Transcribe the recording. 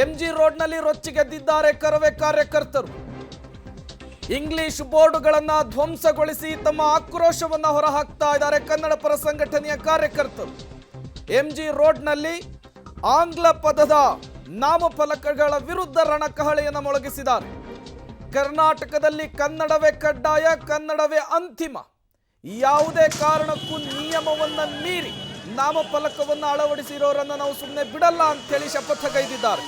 MG ರೋಡ್ನಲ್ಲಿ ರೊಚ್ಚಿಗೆದ್ದಿದ್ದಾರೆ Karave ಕಾರ್ಯಕರ್ತರು. English ಬೋರ್ಡುಗಳನ್ನು ಧ್ವಂಸಗೊಳಿಸಿ ತಮ್ಮ ಆಕ್ರೋಶವನ್ನು ಹೊರಹಾಕ್ತಾ ಇದ್ದಾರೆ ಕನ್ನಡ ಪರ ಸಂಘಟನೆಯ ಕಾರ್ಯಕರ್ತರು. ಎಂಜಿ ರೋಡ್ನಲ್ಲಿ ಆಂಗ್ಲ ಪದದ ನಾಮಫಲಕಗಳ ವಿರುದ್ಧ ರಣಕಹಳೆಯನ್ನು ಮೊಳಗಿಸಿದ್ದಾರೆ. ಕರ್ನಾಟಕದಲ್ಲಿ ಕನ್ನಡವೇ ಕಡ್ಡಾಯ, ಕನ್ನಡವೇ ಅಂತಿಮ, ಯಾವುದೇ ಕಾರಣಕ್ಕೂ ನಿಯಮವನ್ನು ಮೀರಿ ನಾಮಫಲಕವನ್ನು ಅಳವಡಿಸಿರೋರನ್ನು ನಾವು ಸುಮ್ಮನೆ ಬಿಡಲ್ಲ ಅಂತೇಳಿ ಶಪಥಗೈದಿದ್ದಾರೆ.